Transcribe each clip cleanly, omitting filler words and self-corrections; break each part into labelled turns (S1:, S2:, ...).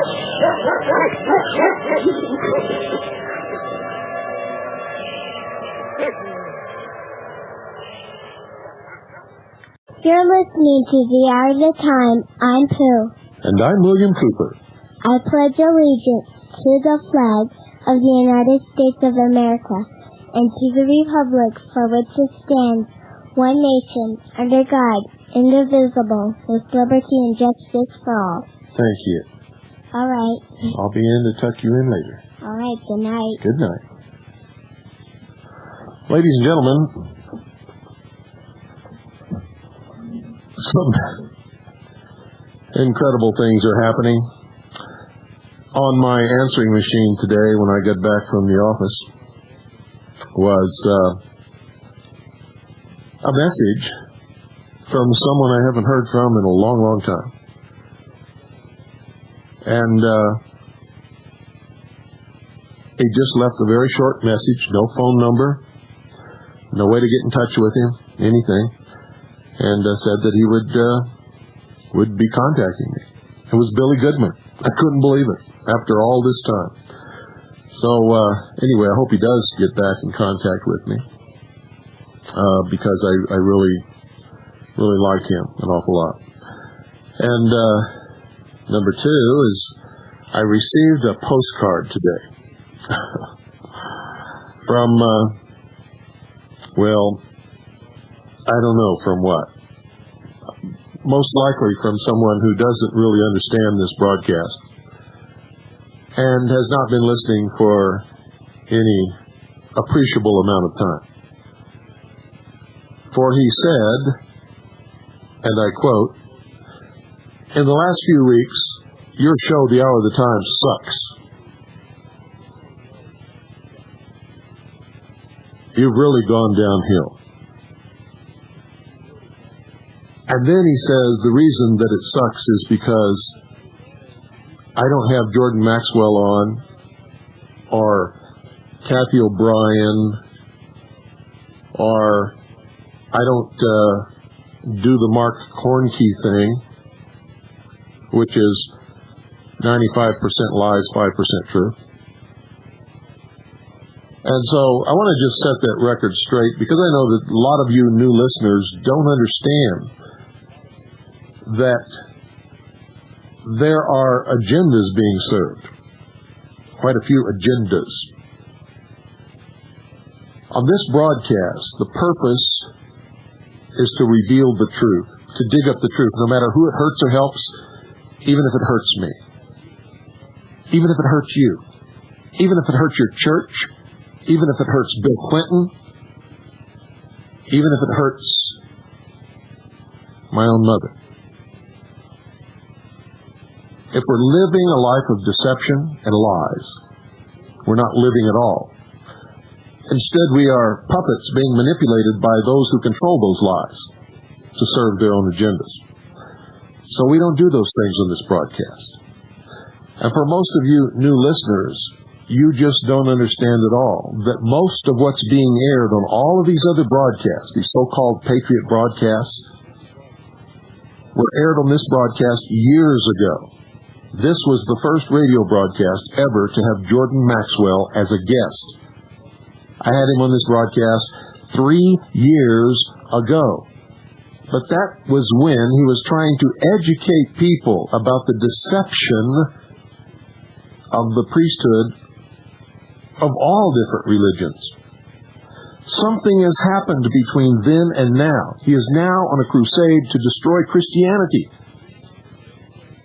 S1: You're listening to The Hour of the Time. I'm Pooh.
S2: And I'm William Cooper.
S1: I pledge allegiance to the flag of the United States of America and to the republic for which it stands, one nation, under God, indivisible, with liberty and justice for all.
S2: Thank you.
S1: All right.
S2: I'll be in to tuck you in later.
S1: All right. Good night.
S2: Good night. Ladies and gentlemen, some incredible things are happening. On my answering machine today when I got back from the office was a message from someone I haven't heard from in a long, long time. And he just left a very short message, no phone number, no way to get in touch with him, anything. And said that he would be contacting me. It was Billy Goodman. I couldn't believe it after all this time. So anyway, I hope he does get back in contact with me because I really like him an awful lot. And number two is I received a postcard today from well, I don't know from what. Most likely from someone who doesn't really understand this broadcast and has not been listening for any appreciable amount of time. For he said, and I quote, "In the last few weeks, your show, The Hour of the Time, sucks. You've really gone downhill." And then he says the reason that it sucks is because I don't have Jordan Maxwell on, or Kathy O'Brien, or I don't do the Mark Kornke thing, which is 95% lies, 5% truth. And so I want to just set that record straight because I know that a lot of you new listeners don't understand that there are agendas being served. Quite a few agendas. On this broadcast, the purpose is to reveal the truth, to dig up the truth, no matter who it hurts or helps, even if it hurts me, even if it hurts you, even if it hurts your church, even if it hurts Bill Clinton, even if it hurts my own mother. If we're living a life of deception and lies, we're not living at all. Instead, we are puppets being manipulated by those who control those lies to serve their own agendas. So we don't do those things on this broadcast. And for most of you new listeners, you just don't understand at all that most of what's being aired on all of these other broadcasts, these so-called Patriot broadcasts, were aired on this broadcast years ago. This was the first radio broadcast ever to have Jordan Maxwell as a guest. I had him on this broadcast 3 years ago. But that was when he was trying to educate people about the deception of the priesthood of all different religions. Something has happened between then and now. He is now on a crusade to destroy Christianity.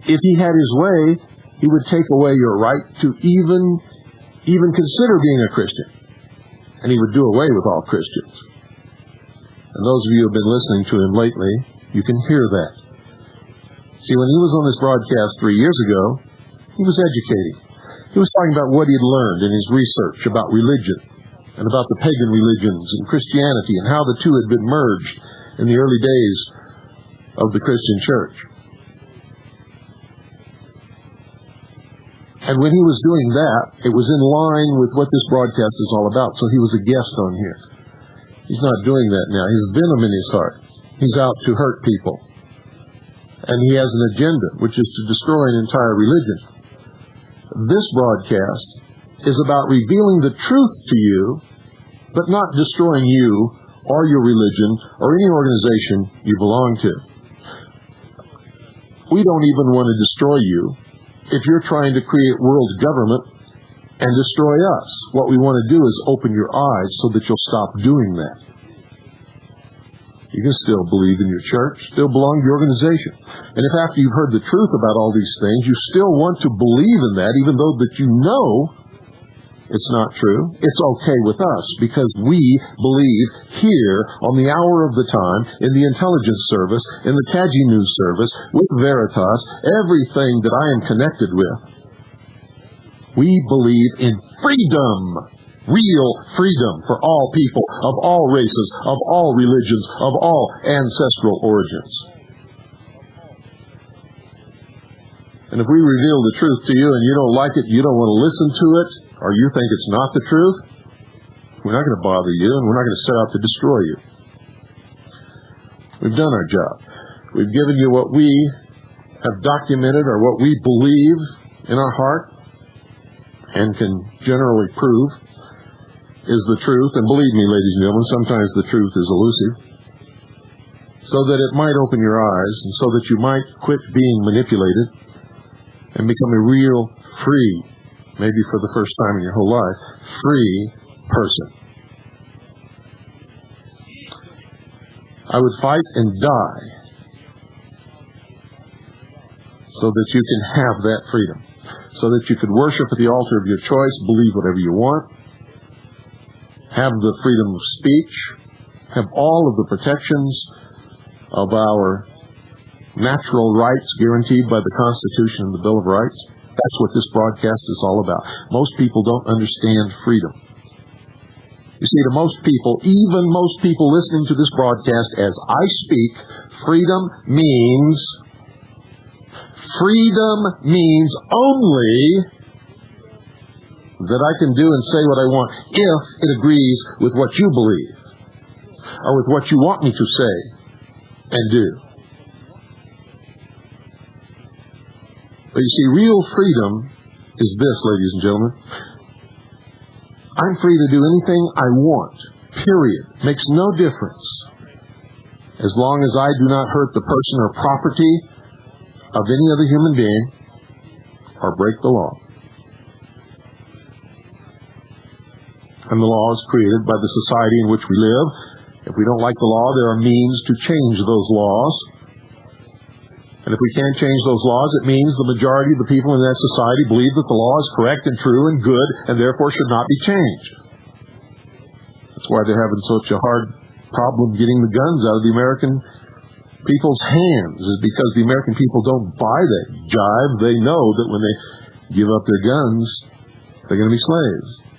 S2: If he had his way, he would take away your right to even consider being a Christian. And he would do away with all Christians. And those of you who have been listening to him lately, you can hear that. See, when he was on this broadcast 3 years ago, he was educating. He was talking about what he had learned in his research about religion and about the pagan religions and Christianity and how the two had been merged in the early days of the Christian church. And when he was doing that, it was in line with what this broadcast is all about. So he was a guest on here. He's not doing that now. He's venom in his heart. He's out to hurt people. And he has an agenda, which is to destroy an entire religion. This broadcast is about revealing the truth to you, but not destroying you or your religion or any organization you belong to. We don't even want to destroy you if you're trying to create world government and destroy us. What we want to do is open your eyes so that you'll stop doing that. You can still believe in your church, still belong to your organization. And if after you've heard the truth about all these things, you still want to believe in that, even though that you know it's not true, it's okay with us, because we believe here on the hour of the time, in the intelligence service, in the Kaji News service, with Veritas, everything that I am connected with. We believe in freedom. Real freedom for all people, of all races, of all religions, of all ancestral origins. And if we reveal the truth to you and you don't like it, you don't want to listen to it, or you think it's not the truth, we're not going to bother you, and we're not going to set out to destroy you. We've done our job. We've given you what we have documented, or what we believe in our heart, and can generally prove is the truth. And believe me, ladies and gentlemen, sometimes the truth is elusive, so that it might open your eyes, and so that you might quit being manipulated and become a real free, maybe for the first time in your whole life, free person. I would fight and die so that you can have that freedom, so that you could worship at the altar of your choice, believe whatever you want, have the freedom of speech, have all of the protections of our natural rights guaranteed by the Constitution and the Bill of Rights. That's what this broadcast is all about. Most people don't understand freedom. You see, to most people, even most people listening to this broadcast as I speak, freedom means only that I can do and say what I want if it agrees with what you believe, or with what you want me to say and do. But you see, real freedom is this, ladies and gentlemen. I'm free to do anything I want, period. Makes no difference, as long as I do not hurt the person or property of any other human being or break the law. And the law is created by the society in which we live. If we don't like the law, there are means to change those laws. And if we can't change those laws, it means the majority of the people in that society believe that the law is correct and true and good, and therefore should not be changed. That's why they're having such a hard problem getting the guns out of the American people's hands, is because the American people don't buy that jive. They know that when they give up their guns, they're going to be slaves.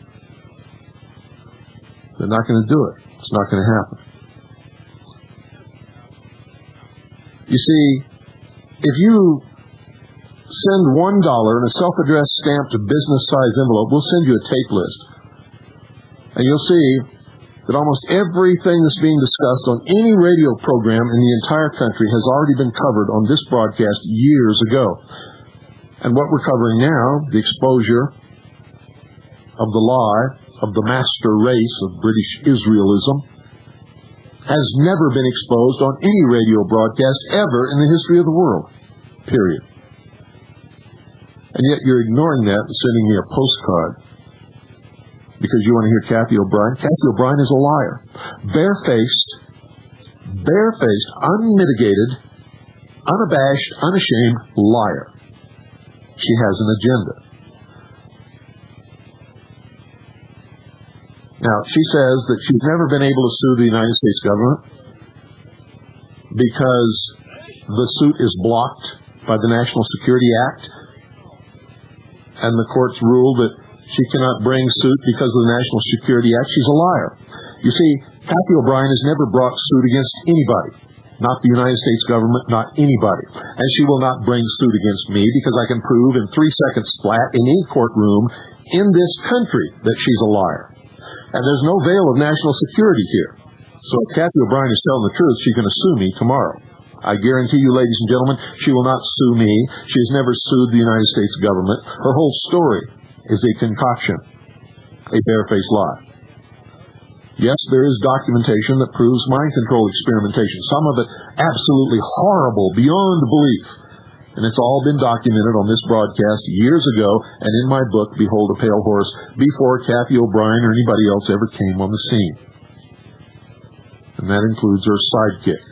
S2: They're not going to do it. It's not going to happen. You see, if you send $1 in a self-addressed stamped business-size envelope, we'll send you a tape list. And you'll see that almost everything that's being discussed on any radio program in the entire country has already been covered on this broadcast years ago. And what we're covering now, the exposure of the lie of the master race of British Israelism, has never been exposed on any radio broadcast ever in the history of the world. Period. And yet you're ignoring that and sending me a postcard because you want to hear Kathy O'Brien. Kathy O'Brien is a liar. Barefaced, unmitigated, unabashed, unashamed liar. She has an agenda. Now, she says that she's never been able to sue the United States government because the suit is blocked by the National Security Act, and the courts rule that she cannot bring suit because of the National Security Act. She's a liar. You see, Kathy O'Brien has never brought suit against anybody, not the United States government, not anybody. And she will not bring suit against me because I can prove in 3 seconds flat in any courtroom in this country that she's a liar. And there's no veil of national security here. So if Kathy O'Brien is telling the truth, she's going to sue me tomorrow. I guarantee you, ladies and gentlemen, she will not sue me. She has never sued the United States government. Her whole story is a concoction, a barefaced lie. Yes, there is documentation that proves mind control experimentation, some of it absolutely horrible, beyond belief. And it's all been documented on this broadcast years ago and in my book, Behold a Pale Horse, before Kathy O'Brien or anybody else ever came on the scene. And that includes her sidekick.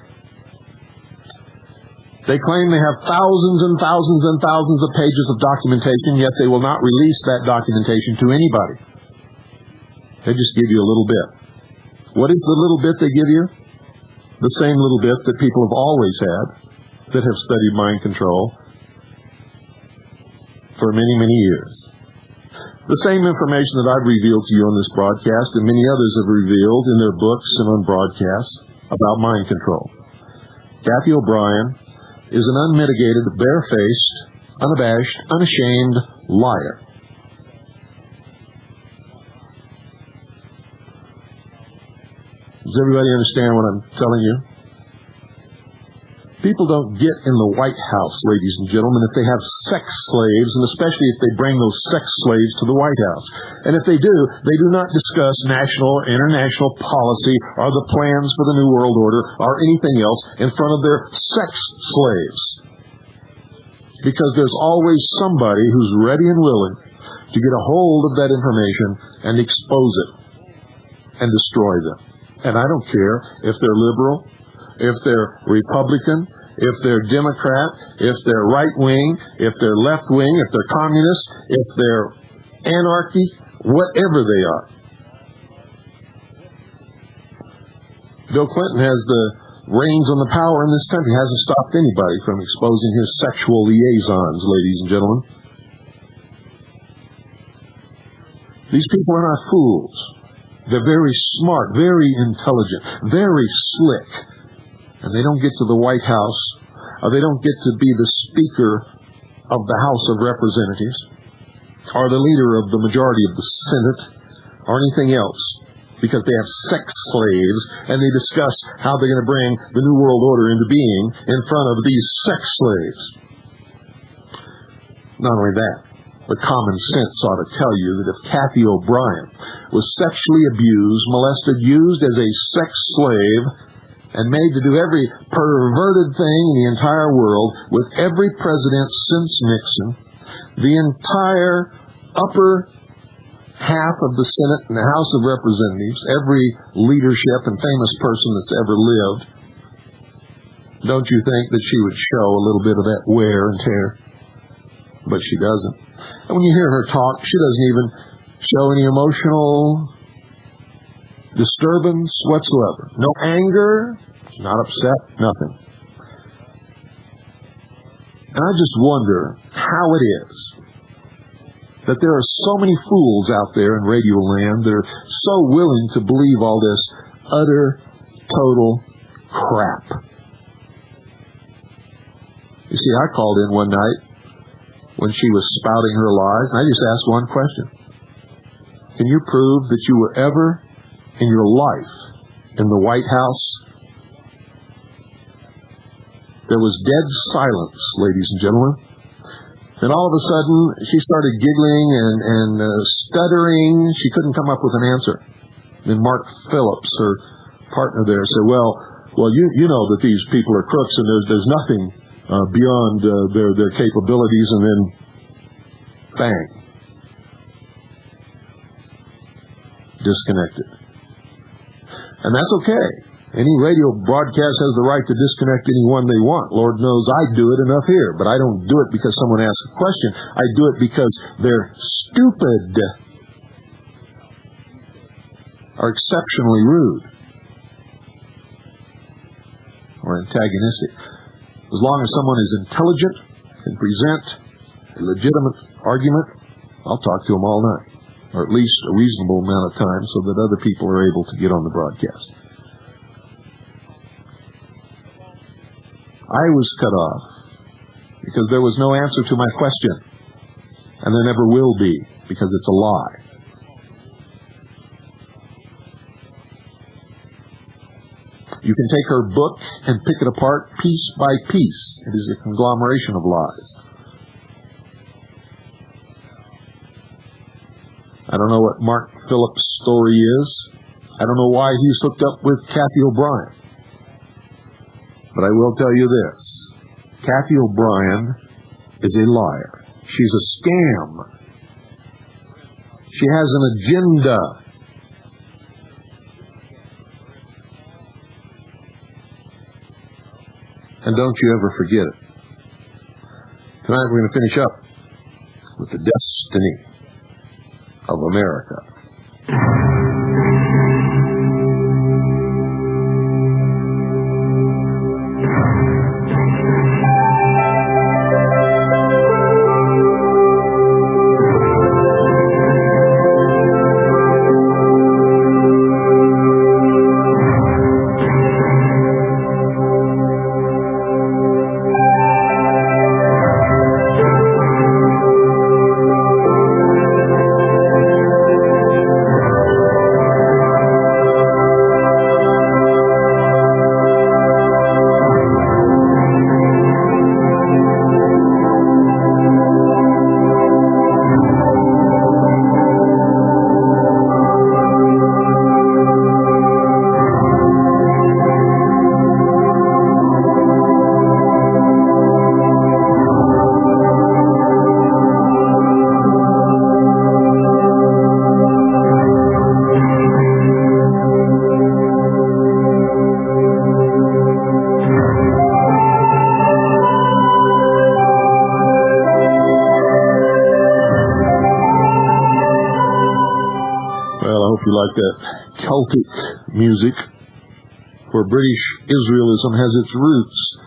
S2: They claim they have thousands and thousands and thousands of pages of documentation, yet they will not release that documentation to anybody. They just give you a little bit. What is the little bit they give you? The same little bit that people have always had, that have studied mind control for many, many years. The same information that I've revealed to you on this broadcast and many others have revealed in their books and on broadcasts about mind control. Kathy O'Brien is an unmitigated, barefaced, unabashed, unashamed liar. Does everybody understand what I'm telling you? People don't get in the White House, ladies and gentlemen, if they have sex slaves, and especially if they bring those sex slaves to the White House. And if they do not discuss national or international policy or the plans for the New World Order or anything else in front of their sex slaves. Because there's always somebody who's ready and willing to get a hold of that information and expose it and destroy them. And I don't care if they're liberal, if they're Republican, if they're Democrat, if they're right-wing, if they're left-wing, if they're communist, if they're anarchy, whatever they are. Bill Clinton has the reins on the power in this country, hasn't stopped anybody from exposing his sexual liaisons, ladies and gentlemen. These people are not fools. They're very smart, very intelligent, very slick. And they don't get to the White House, or they don't get to be the Speaker of the House of Representatives, or the leader of the majority of the Senate, or anything else, because they have sex slaves, and they discuss how they're going to bring the New World Order into being in front of these sex slaves. Not only that, but common sense ought to tell you that if Kathy O'Brien was sexually abused, molested, used as a sex slave, and made to do every perverted thing in the entire world with every president since Nixon, the entire upper half of the Senate and the House of Representatives, every leadership and famous person that's ever lived, don't you think that she would show a little bit of that wear and tear? But she doesn't. And when you hear her talk, she doesn't even show any emotional disturbance whatsoever. No anger, she's not upset, nothing. And I just wonder how it is that there are so many fools out there in radio land that are so willing to believe all this utter, total crap. You see, I called in one night when she was spouting her lies, and I just asked one question. Can you prove that you were ever in your life in the White House? There was dead silence, ladies and gentlemen. And all of a sudden, she started giggling and stuttering. She couldn't come up with an answer. And Mark Phillips, her partner there, said, well, you know that these people are crooks and there's nothing beyond their capabilities. And then, bang, disconnected. And that's okay. Any radio broadcast has the right to disconnect anyone they want. Lord knows I do it enough here. But I don't do it because someone asks a question. I do it because they're stupid or exceptionally rude or antagonistic. As long as someone is intelligent and present a legitimate argument, I'll talk to them all night, or at least a reasonable amount of time so that other people are able to get on the broadcast. I was cut off because there was no answer to my question, and there never will be because it's a lie. You can take her book and pick it apart piece by piece. It is a conglomeration of lies. I don't know what Mark Phillips' story is. I don't know why he's hooked up with Kathy O'Brien. But I will tell you this. Kathy O'Brien is a liar. She's a scam. She has an agenda. And don't you ever forget it. Tonight we're going to finish up with the destiny of America. You like that Celtic music, where British Israelism has its roots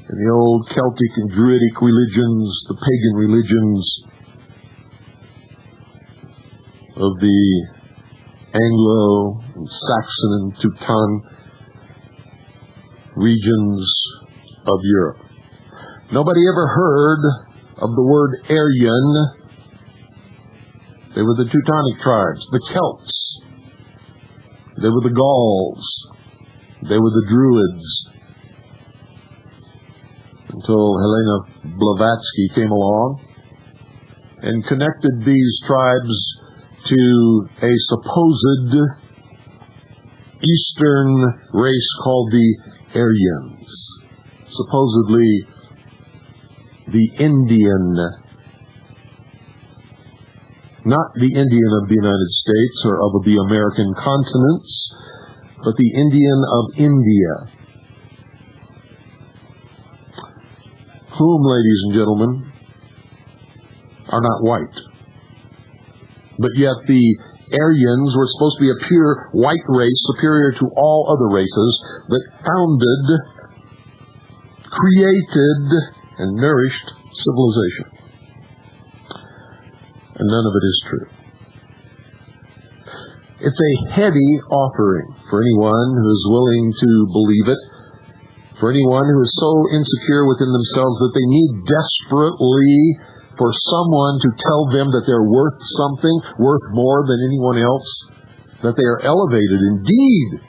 S2: in the old Celtic and Druidic religions, the pagan religions of the Anglo and Saxon and Teuton regions of Europe. Nobody ever heard of the word Aryan. They were the Teutonic tribes, the Celts. They were the Gauls. They were the Druids. Until Helena Blavatsky came along and connected these tribes to a supposed Eastern race called the Aryans. Supposedly the Indian, not the Indian of the United States or of the American continents, but the Indian of India, whom, ladies and gentlemen, are not white. But yet the Aryans were supposed to be a pure white race, superior to all other races, that founded, created, and nourished civilization. And none of it is true. It's a heady offering for anyone who is willing to believe it, for anyone who is so insecure within themselves that they need desperately for someone to tell them that they're worth something, worth more than anyone else, that they are elevated indeed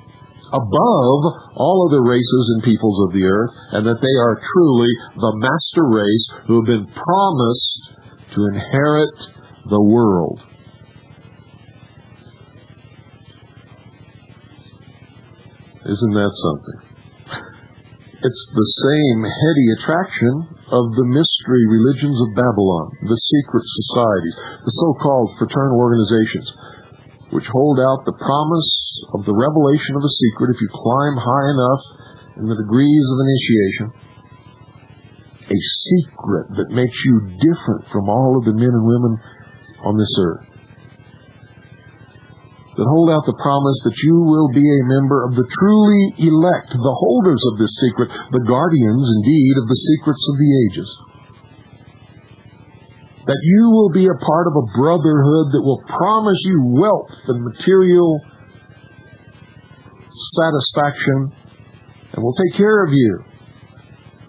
S2: above all other races and peoples of the earth, and that they are truly the master race who have been promised to inherit the world. Isn't that something? It's the same heady attraction of the mystery religions of Babylon, the secret societies, the so-called fraternal organizations, which hold out the promise of the revelation of a secret if you climb high enough in the degrees of initiation. A secret that makes you different from all of the men and women on this earth. That hold out the promise that you will be a member of the truly elect, the holders of this secret, the guardians, indeed, of the secrets of the ages. That you will be a part of a brotherhood that will promise you wealth and material satisfaction and will take care of you.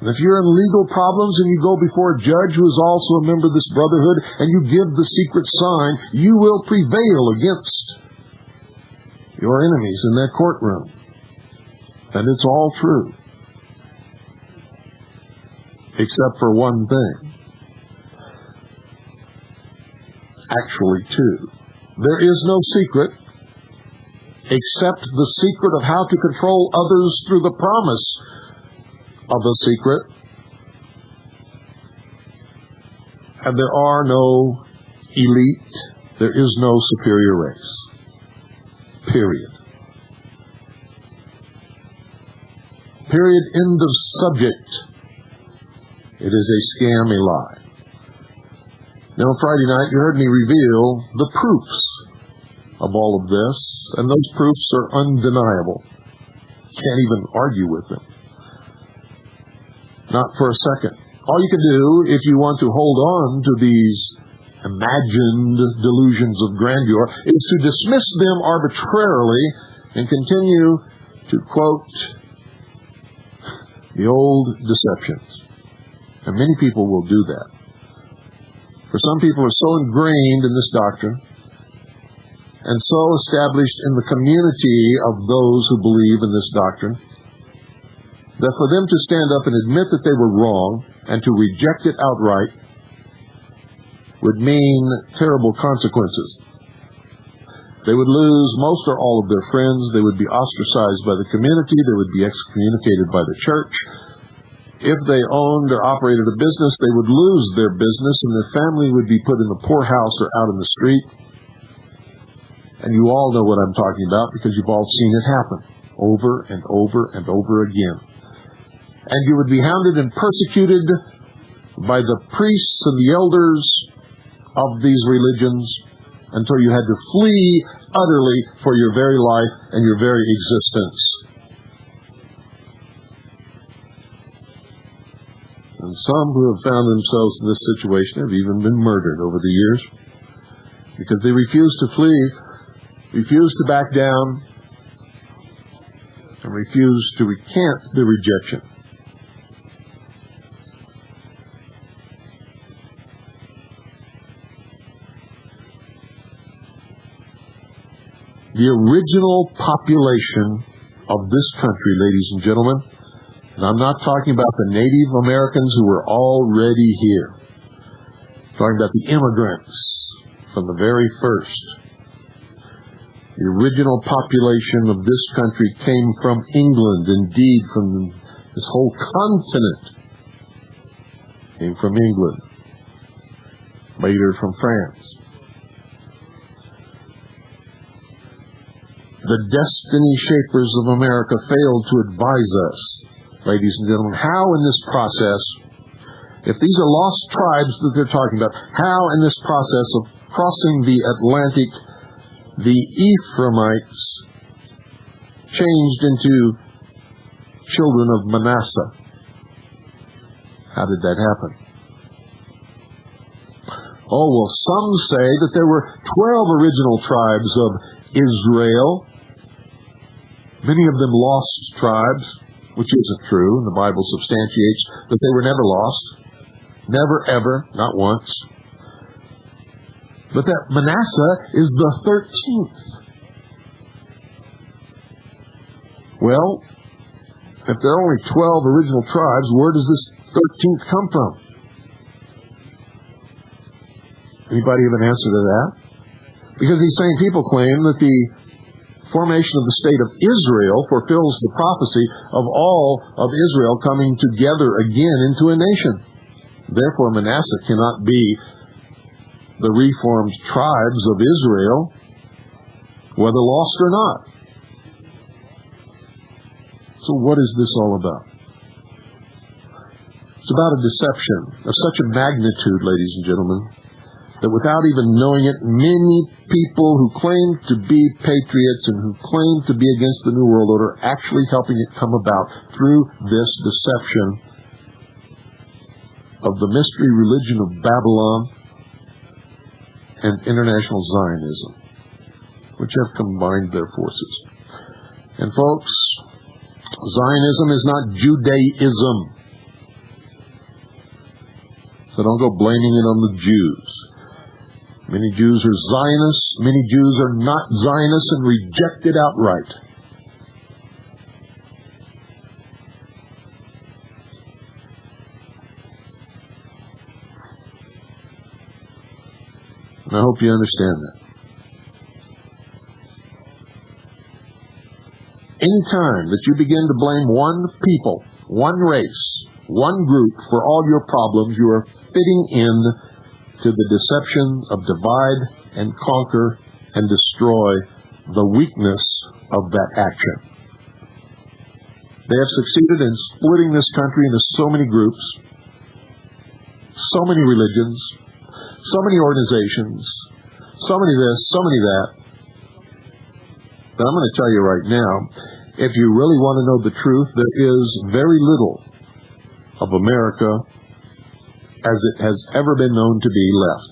S2: And if you're in legal problems and you go before a judge who is also a member of this brotherhood and you give the secret sign, you will prevail against your enemies in that courtroom. And it's all true. Except for one thing. Actually, two. There is no secret except the secret of how to control others through the promise of the secret. And there are no elite. There is no superior race. Period. Period. End of subject. It is a scam, a lie. Now, on Friday night, you heard me reveal the proofs of all of this, and those proofs are undeniable. Can't even argue with them. Not for a second. All you can do, if you want to hold on to these imagined delusions of grandeur, is to dismiss them arbitrarily and continue to quote the old deceptions. And many people will do that. For some people are so ingrained in this doctrine and so established in the community of those who believe in this doctrine that for them to stand up and admit that they were wrong and to reject it outright would mean terrible consequences. They would lose most or all of their friends. They would be ostracized by the community. They would be excommunicated by the church. If they owned or operated a business, they would lose their business and their family would be put in the poorhouse or out in the street. And you all know what I'm talking about because you've all seen it happen over and over and over again. And you would be hounded and persecuted by the priests and the elders of these religions until you had to flee utterly for your very life and your very existence. And some who have found themselves in this situation have even been murdered over the years because they refuse to flee, refuse to back down, and refuse to recant their rejection. The original population of this country, ladies and gentlemen, and I'm not talking about the Native Americans who were already here. I'm talking about the immigrants from the very first. The original population of this country came from England, indeed from this whole continent came from England, later from France. The destiny shapers of America failed to advise us, ladies and gentlemen, how in this process, if these are lost tribes that they're talking about, how in this process of crossing the Atlantic, the Ephraimites changed into children of Manasseh. How did that happen? Oh, well, some say that there were 12 original tribes of Israel. Many of them lost tribes, which isn't true, and the Bible substantiates that they were never lost. Never, ever, not once. But that Manasseh is the 13th. Well, if there are only 12 original tribes, where does this 13th come from? Anybody have an answer to that? Because these same people claim that the formation of the state of Israel fulfills the prophecy of all of Israel coming together again into a nation. Therefore, Manasseh cannot be the reformed tribes of Israel, whether lost or not. So what is this all about? It's about a deception of such a magnitude, ladies and gentlemen, that without even knowing it, many people who claim to be patriots and who claim to be against the New World Order are actually helping it come about through this deception of the mystery religion of Babylon and international Zionism, which have combined their forces. And folks, Zionism is not Judaism. So don't go blaming it on the Jews. Many Jews are Zionists. Many Jews are not Zionists and reject it outright. I hope you understand that. Anytime that you begin to blame one people, one race, one group for all your problems, you are fitting in to the deception of divide and conquer and destroy the weakness of that action. They have succeeded in splitting this country into so many groups, so many religions, so many organizations, so many this, so many that. But I'm going to tell you right now, if you really want to know the truth, there is very little of America as it has ever been known to be left,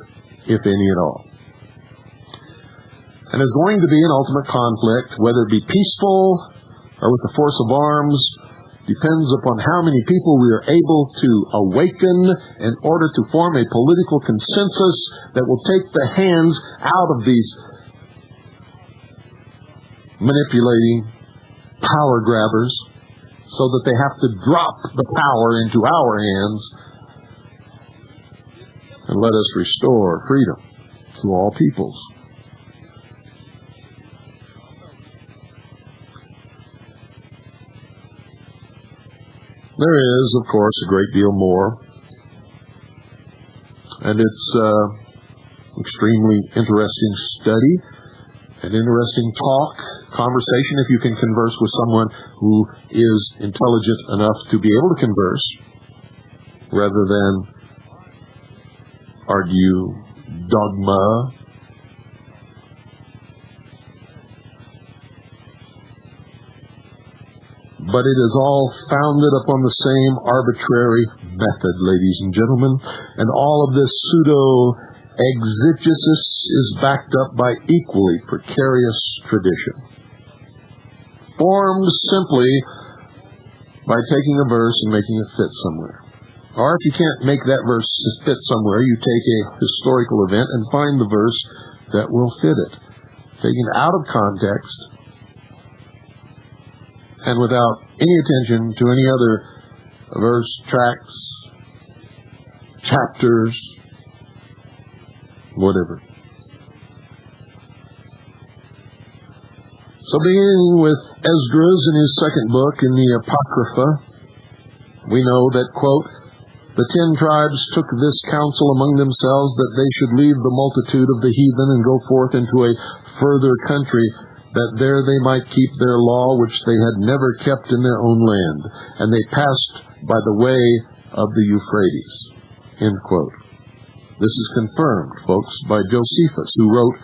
S2: if any at all. And there's going to be an ultimate conflict, whether it be peaceful or with the force of arms, depends upon how many people we are able to awaken in order to form a political consensus that will take the hands out of these manipulating power grabbers so that they have to drop the power into our hands and let us restore freedom to all peoples. There is, of course, a great deal more, and it's extremely interesting study, an interesting talk, conversation, if you can converse with someone who is intelligent enough to be able to converse, rather than argue dogma. But it is all founded upon the same arbitrary method, ladies and gentlemen, and all of this pseudo-exegesis is backed up by equally precarious tradition, formed simply by taking a verse and making it fit somewhere. Or if you can't make that verse fit somewhere, you take a historical event and find the verse that will fit it, taken out of context, and without any attention to any other verse, tracts, chapters, whatever. So beginning with Esdras in his second book in the Apocrypha, we know that, quote, "The 10 tribes took this counsel among themselves that they should leave the multitude of the heathen and go forth into a further country, that there they might keep their law which they had never kept in their own land. And they passed by the way of the Euphrates." End quote. This is confirmed, folks, by Josephus, who wrote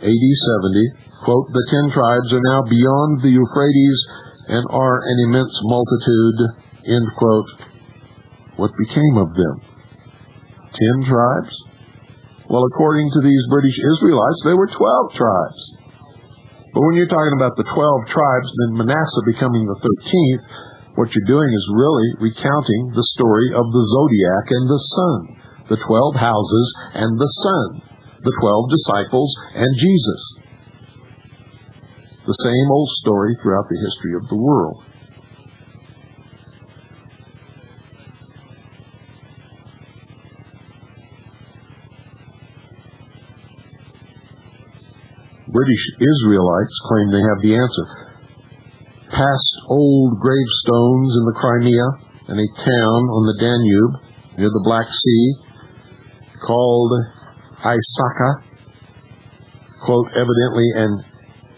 S2: AD 70, quote, "The 10 tribes are now beyond the Euphrates and are an immense multitude." End quote. What became of them? 10 tribes? Well, according to these British Israelites, there were 12 tribes. But when you're talking about the 12 tribes, then Manasseh becoming the 13th, what you're doing is really recounting the story of the zodiac and the sun, the 12 houses and the sun, the 12 disciples and Jesus. The same old story throughout the history of the world. British Israelites claim they have the answer. Past old gravestones in the Crimea and a town on the Danube near the Black Sea called Isaka, quote, "evidently an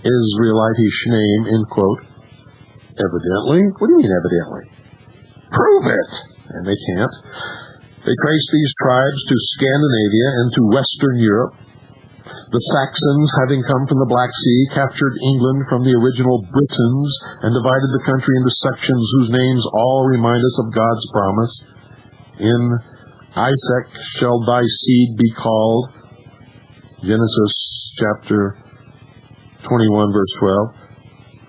S2: Israelitish name," end quote. Evidently? What do you mean evidently? Prove it! And they can't. They trace these tribes to Scandinavia and to Western Europe. The Saxons, having come from the Black Sea, captured England from the original Britons and divided the country into sections whose names all remind us of God's promise. In Isaac shall thy seed be called, Genesis chapter 21, verse 12.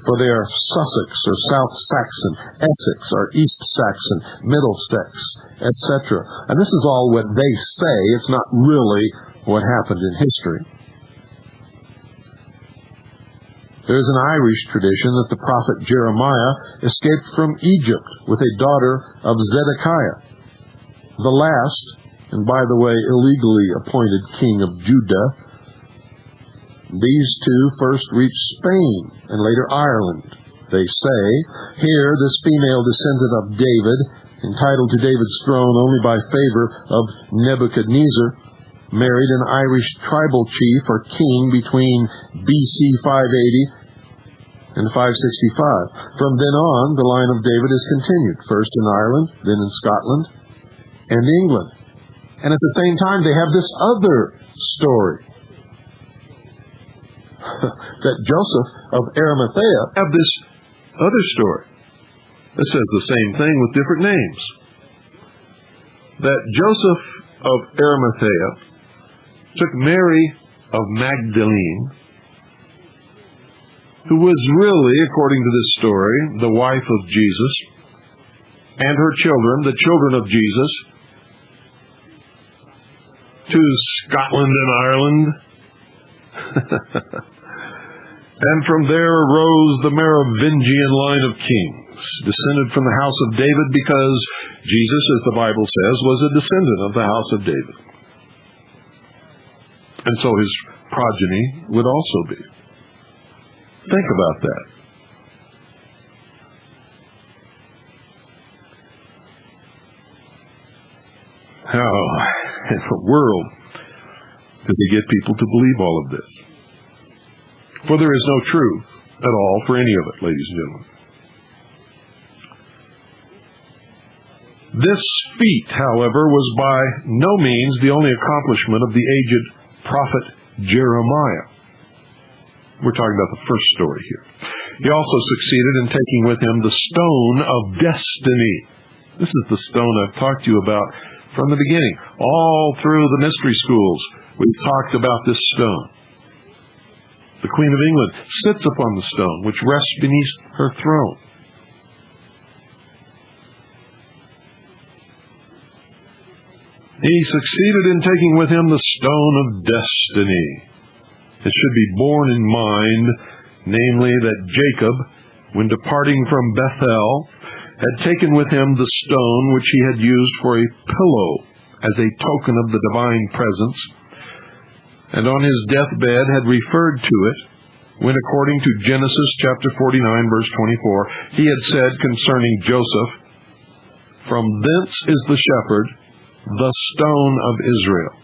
S2: For they are Sussex or South Saxon, Essex or East Saxon, Middlesex, etc. And this is all what they say. It's not really what happened in history. There's an Irish tradition that the prophet Jeremiah escaped from Egypt with a daughter of Zedekiah. The last and by the way, illegally appointed king of Judah. These two first reached Spain and later Ireland. They say, here this female descendant of David, entitled to David's throne only by favor of Nebuchadnezzar, married an Irish tribal chief or king between BC 580 and 565. From then on, the line of David is continued, first in Ireland, then in Scotland, and England. And at the same time, they have this other story, that Joseph of Arimathea have this other story that says the same thing with different names. That Joseph of Arimathea took Mary of Magdalene, who was really, according to this story, the wife of Jesus, and her children, the children of Jesus, to Scotland and Ireland. And from there arose the Merovingian line of kings, descended from the house of David, because Jesus, as the Bible says, was a descendant of the house of David. And so his progeny would also be. Think about that. How in the world did they get people to believe all of this? For there is no truth at all for any of it, ladies and gentlemen. This feat, however, was by no means the only accomplishment of the aged prophet Jeremiah. We're talking about the first story here. He also succeeded in taking with him the stone of destiny. This is the stone I've talked to you about from the beginning. All through the mystery schools, we've talked about this stone. The Queen of England sits upon the stone, which rests beneath her throne. He succeeded in taking with him the stone of destiny. It should be borne in mind, namely, that Jacob, when departing from Bethel, had taken with him the stone which he had used for a pillow as a token of the divine presence, and on his deathbed had referred to it when, according to Genesis chapter 49, verse 24, he had said concerning Joseph, "From thence is the shepherd, the stone of Israel."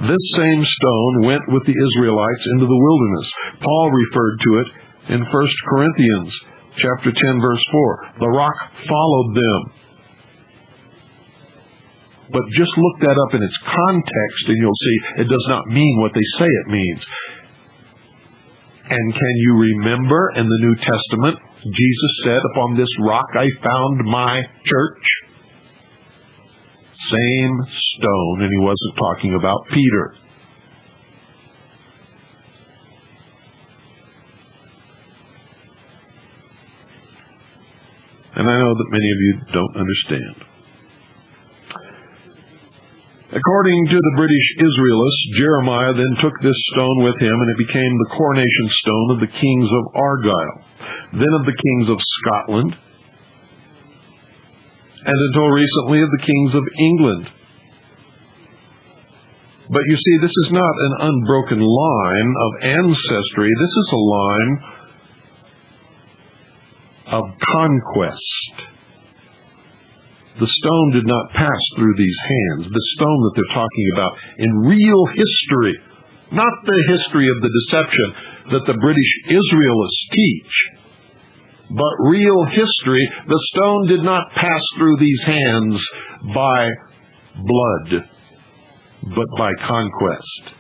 S2: This same stone went with the Israelites into the wilderness. Paul referred to it in 1 Corinthians chapter 10, verse 4. The rock followed them. But just look that up in its context and you'll see it does not mean what they say it means. And can you remember in the New Testament, Jesus said, "Upon this rock I found my church"? Same stone, and he wasn't talking about Peter. And I know that many of you don't understand. According to the British Israelists, Jeremiah then took this stone with him, and it became the coronation stone of the kings of Argyle, then of the kings of Scotland, and until recently of the kings of England. But you see, this is not an unbroken line of ancestry. This is a line of conquest. The stone did not pass through these hands. The stone that they're talking about in real history, not the history of the deception that the British Israelists teach, but real history, the stone did not pass through these hands by blood, but by conquest.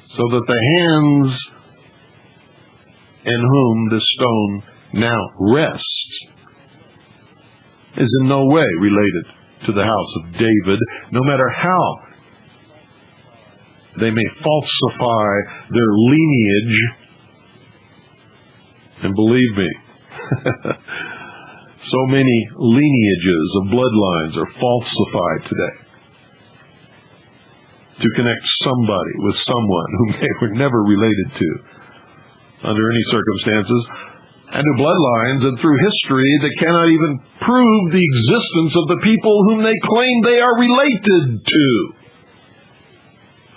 S2: So that the hands in whom this stone now rests is in no way related to the house of David, no matter how they may falsify their lineage. And believe me, so many lineages of bloodlines are falsified today to connect somebody with someone whom they were never related to under any circumstances. and to bloodlines and through history that cannot even prove the existence of the people whom they claim they are related to.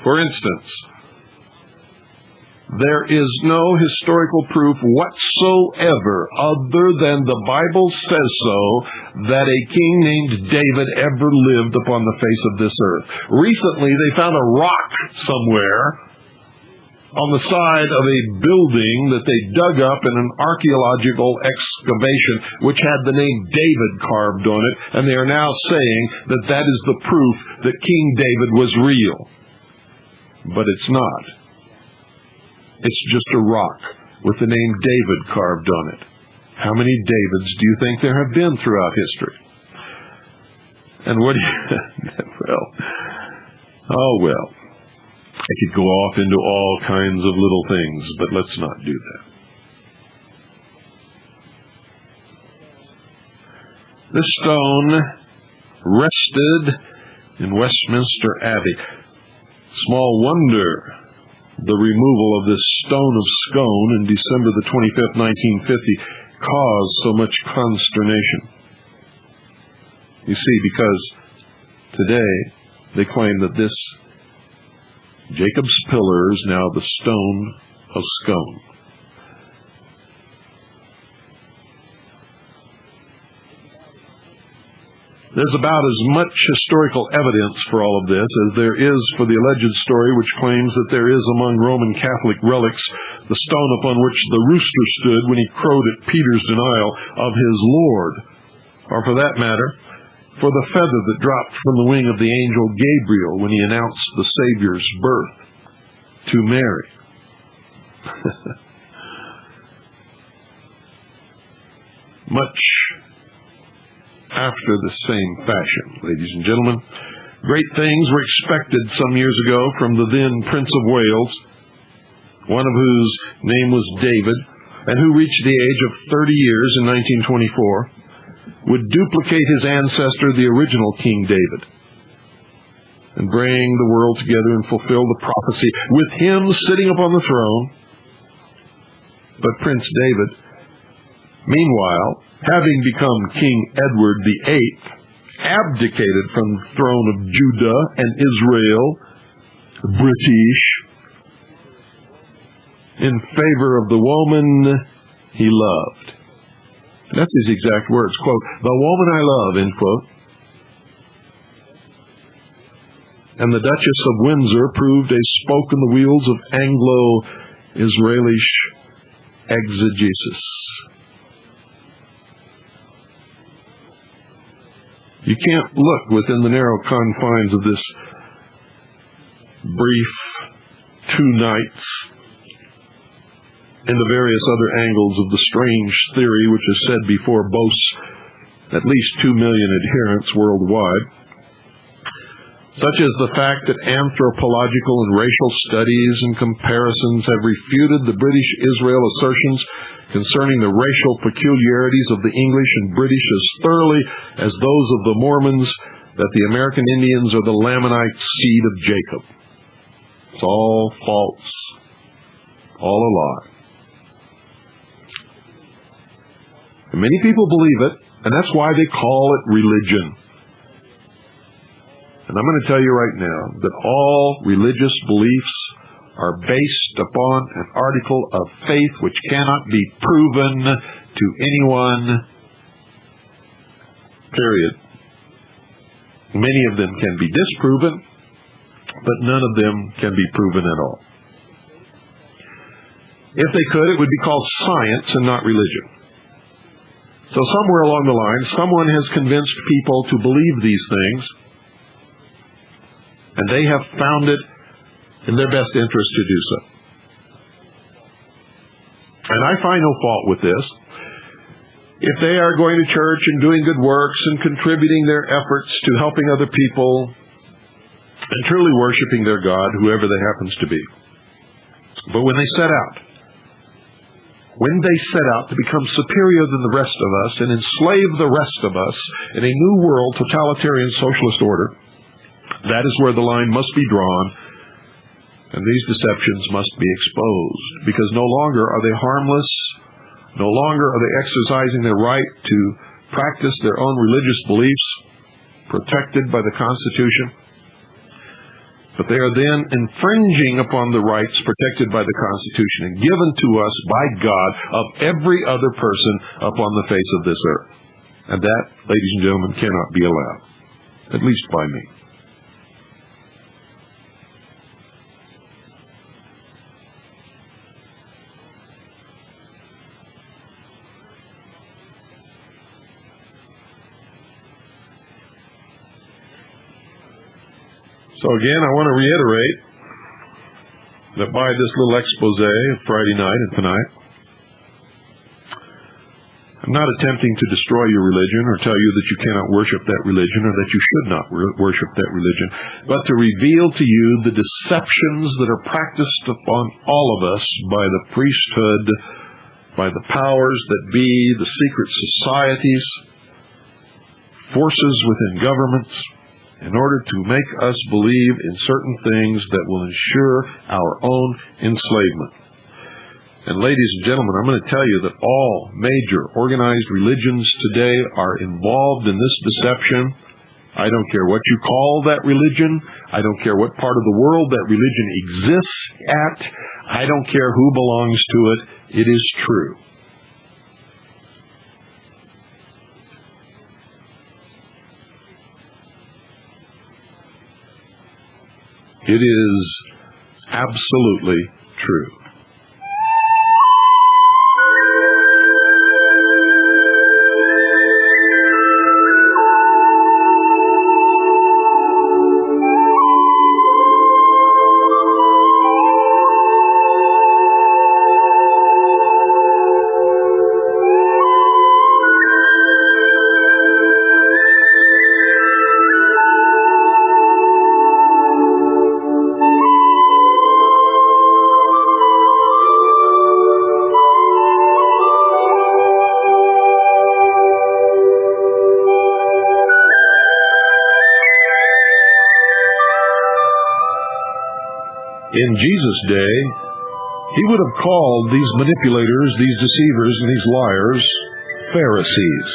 S2: For instance, there is no historical proof whatsoever, other than the Bible says so, that a king named David ever lived upon the face of this earth. Recently, they found a rock somewhere on the side of a building that they dug up in an archaeological excavation, which had the name David carved on it, and they are now saying that that is the proof that King David was real. But it's not. It's just a rock with the name David carved on it. How many Davids do you think there have been throughout history? And what do you... well, I could go off into all kinds of little things, but let's not do that. This stone rested in Westminster Abbey. Small wonder the removal of this stone of scone in December the 25th, 1950, caused so much consternation. You see, because today they claim that this Jacob's pillar is now the stone of scone. There's about as much historical evidence for all of this as there is for the alleged story which claims that there is among Roman Catholic relics the stone upon which the rooster stood when he crowed at Peter's denial of his Lord, or for that matter, for the feather that dropped from the wing of the angel Gabriel when he announced the Savior's birth to Mary. Much after the same fashion, ladies and gentlemen, great things were expected some years ago from the then Prince of Wales, one of whose name was David, and who reached the age of 30 years in 1924, would duplicate his ancestor, the original King David, and bring the world together and fulfill the prophecy with him sitting upon the throne. But Prince David, meanwhile, having become King Edward VIII, abdicated from the throne of Judah and Israel, British, in favor of the woman he loved. That's his exact words, quote, "the woman I love," end quote. And the Duchess of Windsor proved a spoke in the wheels of Anglo-Israeli exegesis. You can't look within the narrow confines of this brief 2 nights in the various other angles of the strange theory which is said before boasts at least 2 million adherents worldwide, such as the fact that anthropological and racial studies and comparisons have refuted the British Israel assertions concerning the racial peculiarities of the English and British as thoroughly as those of the Mormons that the American Indians are the Lamanite seed of Jacob. It's all false, all a lie. And many people believe it, and that's why they call it religion. And I'm going to tell you right now that all religious beliefs are based upon an article of faith which cannot be proven to anyone, period. Many of them can be disproven, but none of them can be proven at all. If they could, it would be called science and not religion. So somewhere along the line, someone has convinced people to believe these things, and they have found it in their best interest to do so. And I find no fault with this. If they are going to church and doing good works and contributing their efforts to helping other people and truly worshiping their God, whoever they happens to be. But when they set out to become superior than the rest of us and enslave the rest of us in a new world totalitarian socialist order, that is where the line must be drawn, and these deceptions must be exposed, because no longer are they harmless No longer are they exercising their right to practice their own religious beliefs, protected by the Constitution, but they are then infringing upon the rights protected by the Constitution and given to us by God of every other person upon the face of this earth. And that, ladies and gentlemen, cannot be allowed, at least by me. So again, I want to reiterate that by this little expose of Friday night and tonight, I'm not attempting to destroy your religion or tell you that you cannot worship that religion or that you should not worship that religion, but to reveal to you the deceptions that are practiced upon all of us by the priesthood, by the powers that be, the secret societies, forces within governments, in order to make us believe in certain things that will ensure our own enslavement. And ladies and gentlemen, I'm going to tell you that all major organized religions today are involved in this deception. I don't care what you call that religion. I don't care what part of the world that religion exists at. I don't care who belongs to it. It is true. It is absolutely true. In Jesus' day, he would have called these manipulators, these deceivers, and these liars Pharisees.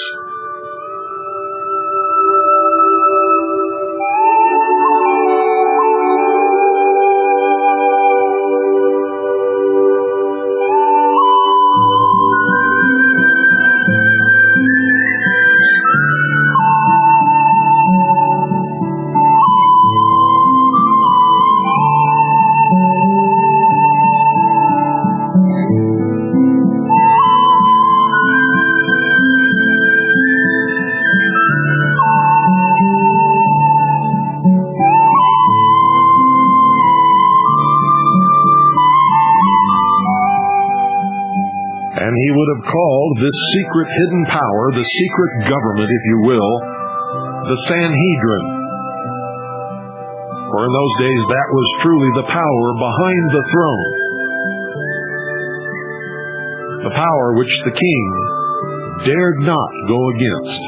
S2: And he would have called this secret hidden power, the secret government, if you will, the Sanhedrin. For in those days, that was truly the power behind the throne. The power which the king dared not go against.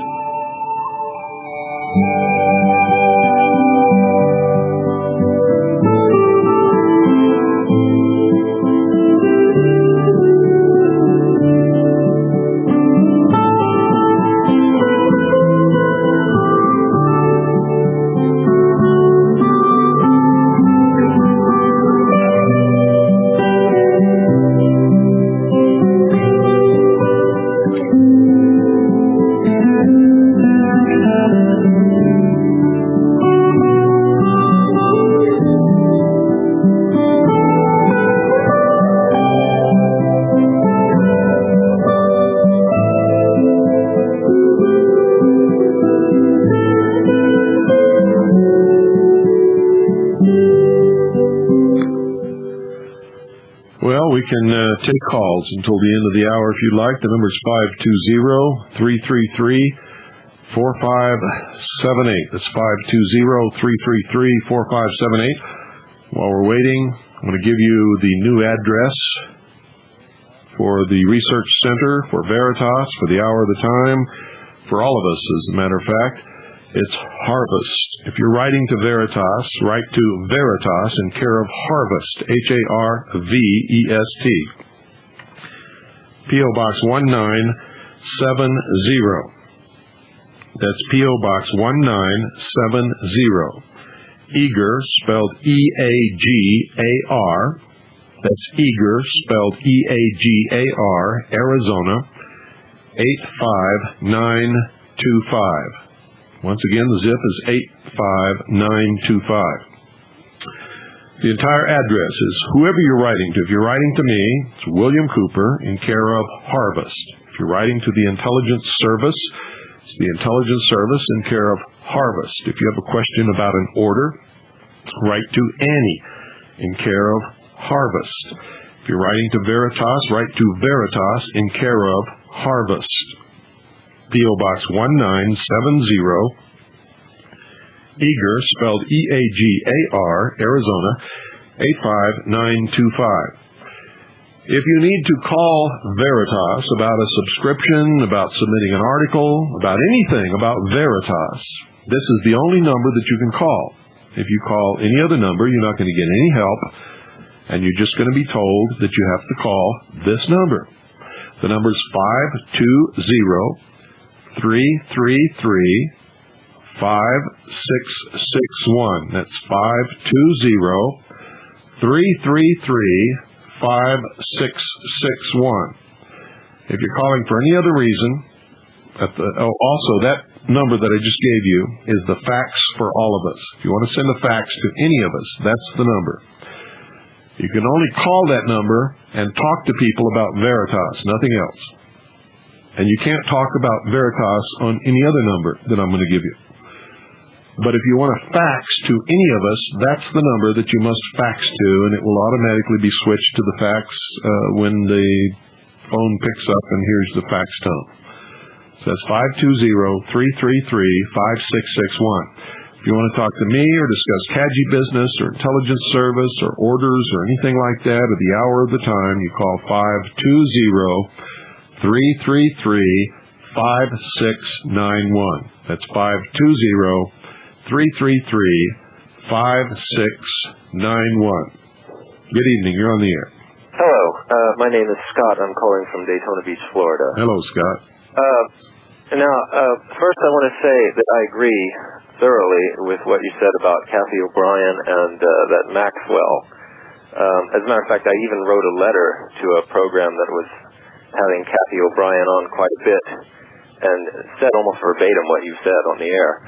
S2: Well, we can take calls until the end of the hour if you'd like. The number is 520-333-4578. That's 520-333-4578. While we're waiting, I'm going to give you the new address for the Research Center for Veritas, for the hour of the time, for all of us, as a matter of fact. It's Harvest. If you're writing to Veritas, write to Veritas in care of Harvest, Harvest. P.O. Box 1970. That's P.O. Box 1970. Eager, spelled E-A-G-A-R. That's Eager, spelled E-A-G-A-R, Arizona, 85925. Once again, the zip is 85925. The entire address is whoever you're writing to. If you're writing to me, it's William Cooper in care of Harvest. If you're writing to the Intelligence Service, it's the Intelligence Service in care of Harvest. If you have a question about an order, write to Annie in care of Harvest. If you're writing to Veritas, write to Veritas in care of Harvest. P.O. Box 1970, Eager, spelled E-A-G-A-R, Arizona, 85925. If you need to call Veritas about a subscription, about submitting an article, about anything about Veritas, this is the only number that you can call. If you call any other number, you're not going to get any help, and you're just going to be told that you have to call this number. The number is 520-333-5661. That's 520-333-5661. If you're calling for any other reason, also that number that I just gave you is the fax for all of us. If you want to send a fax to any of us, that's the number. You can only call that number and talk to people about Veritas, nothing else. And you can't talk about Veritas on any other number that I'm going to give you. But if you want to fax to any of us, that's the number that you must fax to, and it will automatically be switched to the fax when the phone picks up and hears the fax tone. So that's 520-333-5661. If you want to talk to me or discuss CAGI business or intelligence service or orders or anything like that or the hour of the time, you call 520-333-5691. That's 520-333-5691. Good evening. You're on the air.
S3: Hello. My name is Scott. I'm calling from Daytona Beach, Florida.
S2: Hello, Scott.
S3: First I want to say that I agree thoroughly with what you said about Kathy O'Brien and that Maxwell. As a matter of fact, I even wrote a letter to a program that was having Kathy O'Brien on quite a bit and said almost verbatim what you said on the air.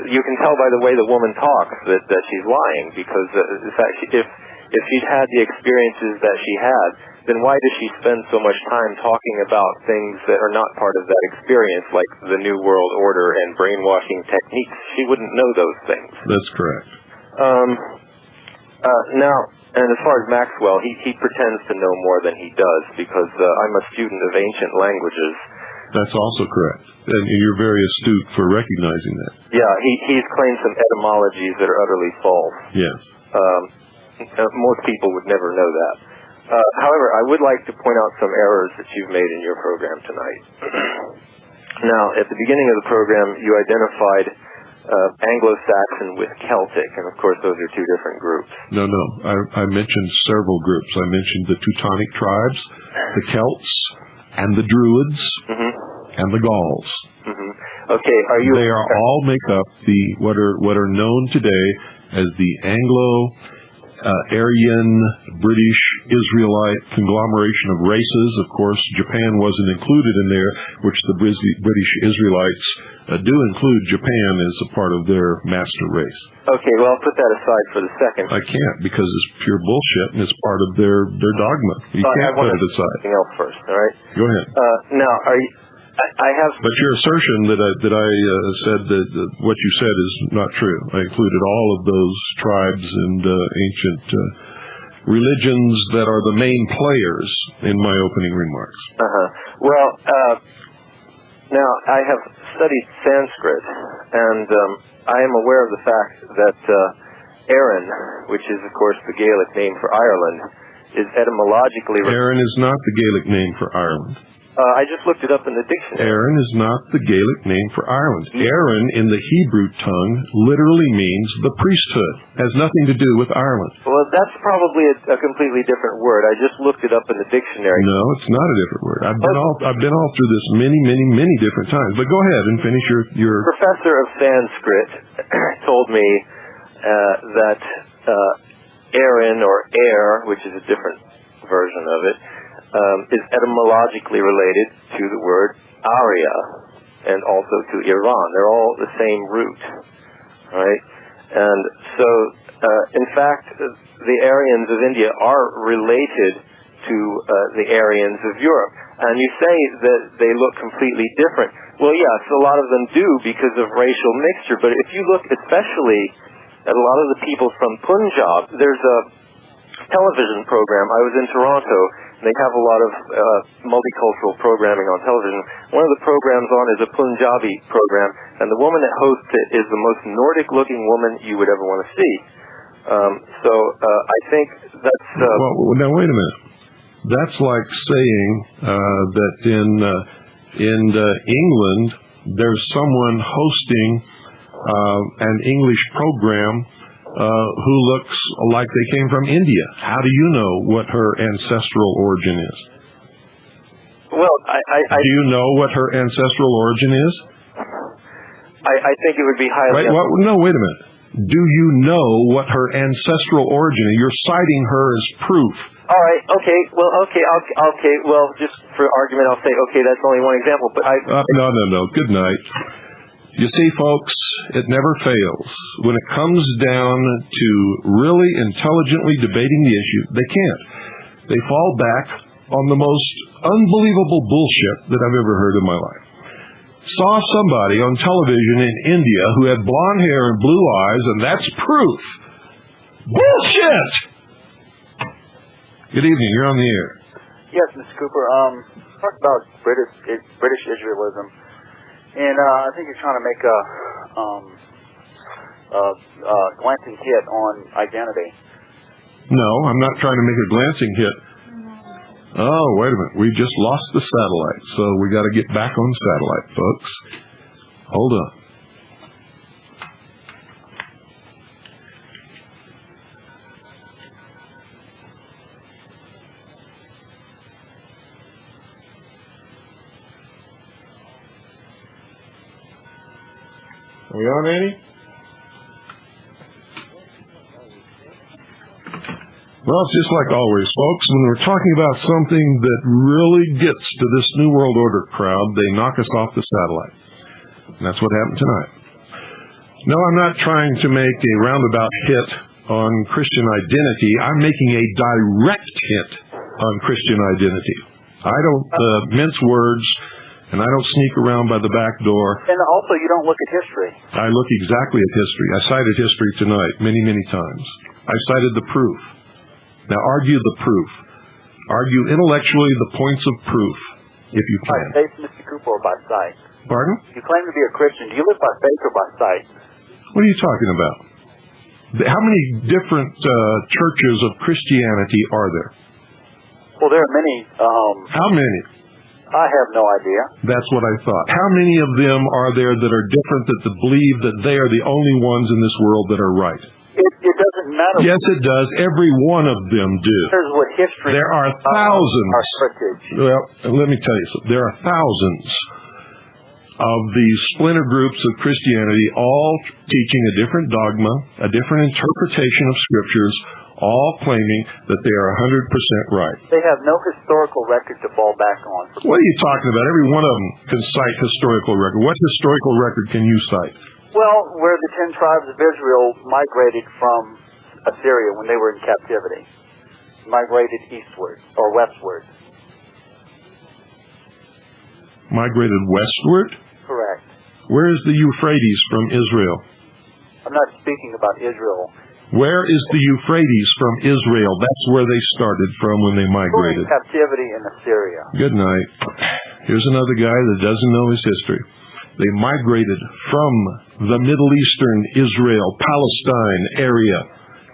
S3: You can tell by the way the woman talks that she's lying, because in fact, if she'd had the experiences that she had, then why does she spend so much time talking about things that are not part of that experience, like the New World Order and brainwashing techniques? She wouldn't know those things.
S2: That's correct.
S3: And as far as Maxwell, he pretends to know more than he does, because I'm a student of ancient languages.
S2: That's also correct. And you're very astute for recognizing that.
S3: Yeah, he's claimed some etymologies that are utterly false.
S2: Yes.
S3: Most people would never know that. However, I would like to point out some errors that you've made in your program tonight. Now, at the beginning of the program, you identified Anglo-Saxon with Celtic, and of course those are two different groups.
S2: No. I mentioned several groups. I mentioned the Teutonic tribes, the Celts, and the Druids, and the Gauls.
S3: Okay,
S2: They all make up what are known today as the Anglo-Aryan British Israelite conglomeration of races. Of course, Japan wasn't included in there, which the British Israelites do include Japan as a part of their master race.
S3: Okay, well, I'll put that aside for the second.
S2: I can't, because it's pure bullshit and it's part of their dogma. You can't put it aside.
S3: Something else first, all right?
S2: Go ahead.
S3: Now, I have...
S2: But your assertion that I said that what you said is not true. I included all of those tribes and ancient religions that are the main players in my opening remarks.
S3: Well, now, I have studied Sanskrit, and I am aware of the fact that Erin, which is, of course, the Gaelic name for Ireland, is etymologically...
S2: Erin is not the Gaelic name for Ireland.
S3: I just looked it up in the dictionary.
S2: Aaron is not the Gaelic name for Ireland. Aaron in the Hebrew tongue literally means the priesthood. Has nothing to do with Ireland.
S3: Well, that's probably a completely different word. I just looked it up in the dictionary.
S2: No, it's not a different word. I've been all through this many different times. But go ahead and finish your...
S3: Professor of Sanskrit told me that Aaron, or air, which is a different version of it, is etymologically related to the word Arya and also to Iran. They're all the same root, right? And so, in fact, the Aryans of India are related to the Aryans of Europe. And you say that they look completely different. Well, yes, a lot of them do because of racial mixture. But if you look especially at a lot of the people from Punjab, there's a television program. I was in Toronto. They have a lot of multicultural programming on television. One of the programs on is a Punjabi program, and the woman that hosts it is the most Nordic-looking woman you would ever want to see. So I think that's...
S2: Well, now, wait a minute. That's like saying that in England, there's someone hosting an English program who looks like they came from India. How do you know what her ancestral origin is?
S3: Well,
S2: do you know what her ancestral origin is?
S3: I think it would be highly...
S2: No, wait a minute. Do you know what her ancestral origin is? You're citing her as proof.
S3: All right, okay, well, just for argument, I'll say, okay, that's only one example, but
S2: No, good night. You see, folks, it never fails. When it comes down to really intelligently debating the issue, they can't. They fall back on the most unbelievable bullshit that I've ever heard in my life. Saw somebody on television in India who had blonde hair and blue eyes, and that's proof. Bullshit! Good evening, you're on the air.
S4: Yes, Mr. Cooper. Talk about British Israelism. And I think you're trying to make a glancing hit on identity.
S2: No, I'm not trying to make a glancing hit. Oh, wait a minute. We just lost the satellite, so we got to get back on satellite, folks. Hold on. Are we on, Annie? Well, it's just like always, folks. When we're talking about something that really gets to this New World Order crowd, they knock us off the satellite. And that's what happened tonight. No, I'm not trying to make a roundabout hit on Christian identity. I'm making a direct hit on Christian identity. I don't mince words, and I don't sneak around by the back door.
S4: And also, you don't look at history.
S2: I look exactly at history. I cited history tonight many times. I cited the proof. Now, argue the proof. Argue intellectually the points of proof, if you can.
S4: By faith, Mr. Cooper, or by sight?
S2: Pardon?
S4: You claim to be a Christian. Do you live by faith or by sight?
S2: What are you talking about? How many different churches of Christianity are there?
S4: Well, there are many.
S2: How many?
S4: I have no idea.
S2: That's what I thought. How many of them are there that are different, that believe that they are the only ones in this world that are right?
S4: It doesn't matter.
S2: Yes, it does. Every one of them do.
S4: Here's what history...
S2: There are thousands. Well, let me tell you something. There are thousands of these splinter groups of Christianity, all teaching a different dogma, a different interpretation of scriptures, all claiming that they are 100% right.
S4: They have no historical record to fall back on.
S2: What are you talking about? Every one of them can cite historical record. What historical record can you cite?
S4: Well, where the 10 tribes of Israel migrated from Assyria when they were in captivity. Migrated eastward, or westward.
S2: Migrated westward?
S4: Correct.
S2: Where is the Euphrates from Israel?
S4: I'm not speaking about Israel.
S2: Where is the Euphrates from Israel? That's where they started from when they migrated.
S4: In captivity in Assyria.
S2: Good night. Here's another guy that doesn't know his history. They migrated from the Middle Eastern Israel, Palestine area,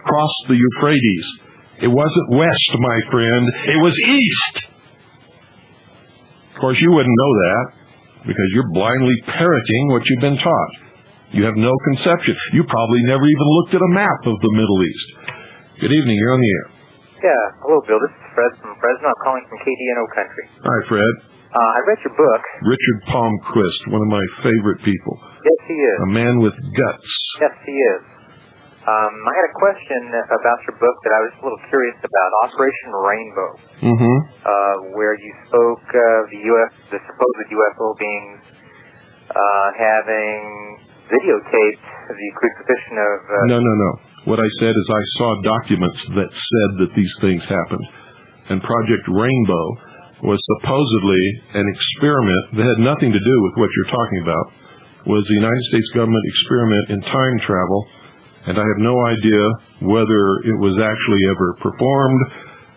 S2: crossed the Euphrates. It wasn't west, my friend. It was east. Of course, you wouldn't know that because you're blindly parroting what you've been taught. You have no conception. You probably never even looked at a map of the Middle East. Good evening. You're on the air.
S5: Yeah. Hello, Bill. This is Fred from Fresno. I'm calling from KDNO Country.
S2: Hi, Fred.
S5: I read your book.
S2: Richard Palmquist, one of my favorite people.
S5: Yes, he is.
S2: A man with guts.
S5: Yes, he is. I had a question about your book that I was a little curious about, Operation Rainbow, where you spoke of the supposed UFO beings having videotaped the crucifixion of...
S2: No. What I said is I saw documents that said that these things happened. And Project Rainbow was supposedly an experiment that had nothing to do with what you're talking about. It was the United States government experiment in time travel, and I have no idea whether it was actually ever performed,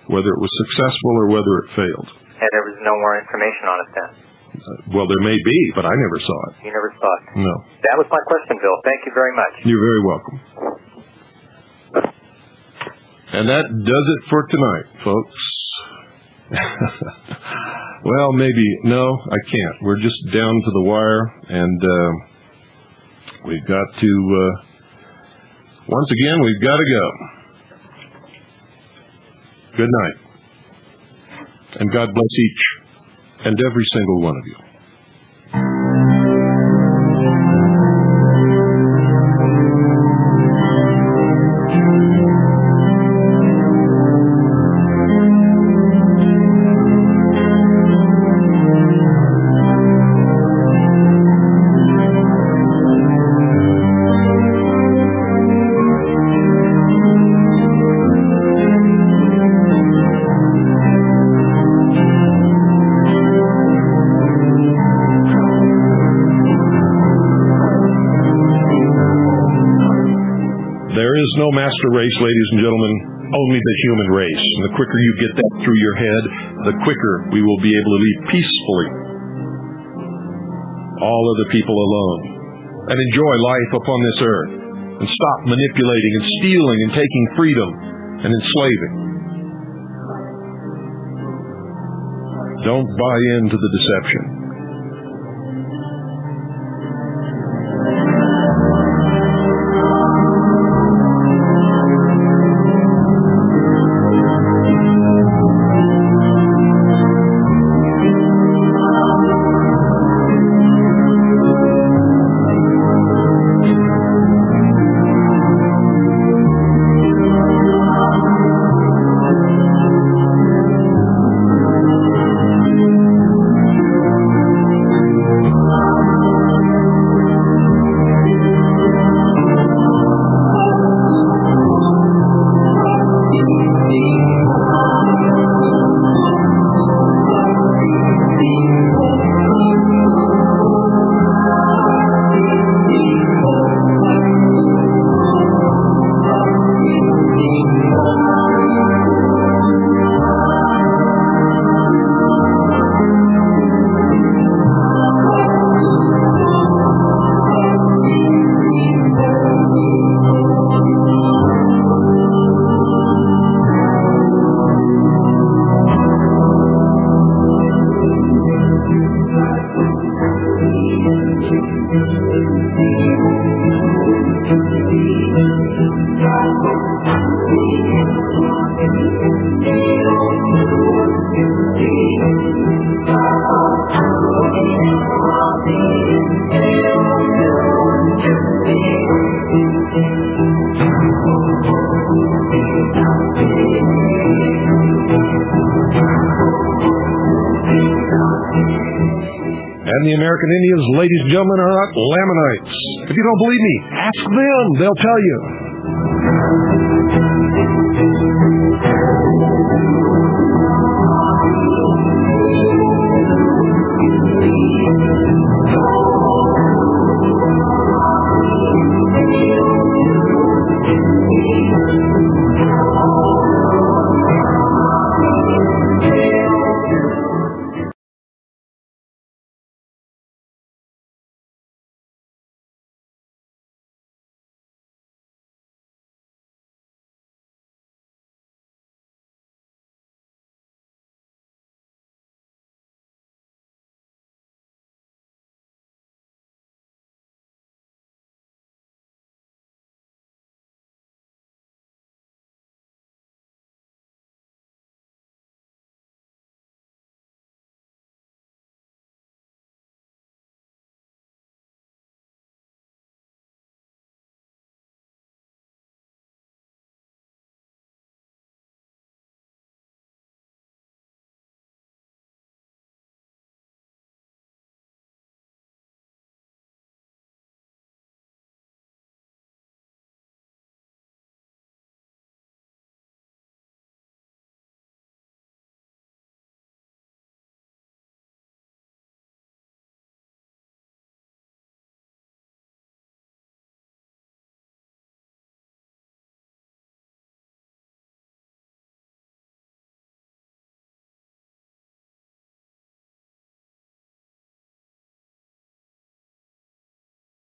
S2: whether it was successful, or whether it failed.
S5: And there was no more information on it then?
S2: Well, there may be, but I never saw it.
S5: You never saw it?
S2: No.
S5: That was my question, Bill. Thank you very much.
S2: You're very welcome. And that does it for tonight, folks. Well, maybe. No, I can't. We're just down to the wire, and we've got to... once again, we've got to go. Good night. And God bless each and every single one of you. No master race, ladies and gentlemen, only the human race. And the quicker you get that through your head, the quicker we will be able to leave peacefully all other people alone and enjoy life upon this earth and stop manipulating and stealing and taking freedom and enslaving. Don't buy into the deception. And the American Indians, ladies and gentlemen, are not Lamanites. If you don't believe me, ask them. They'll tell you.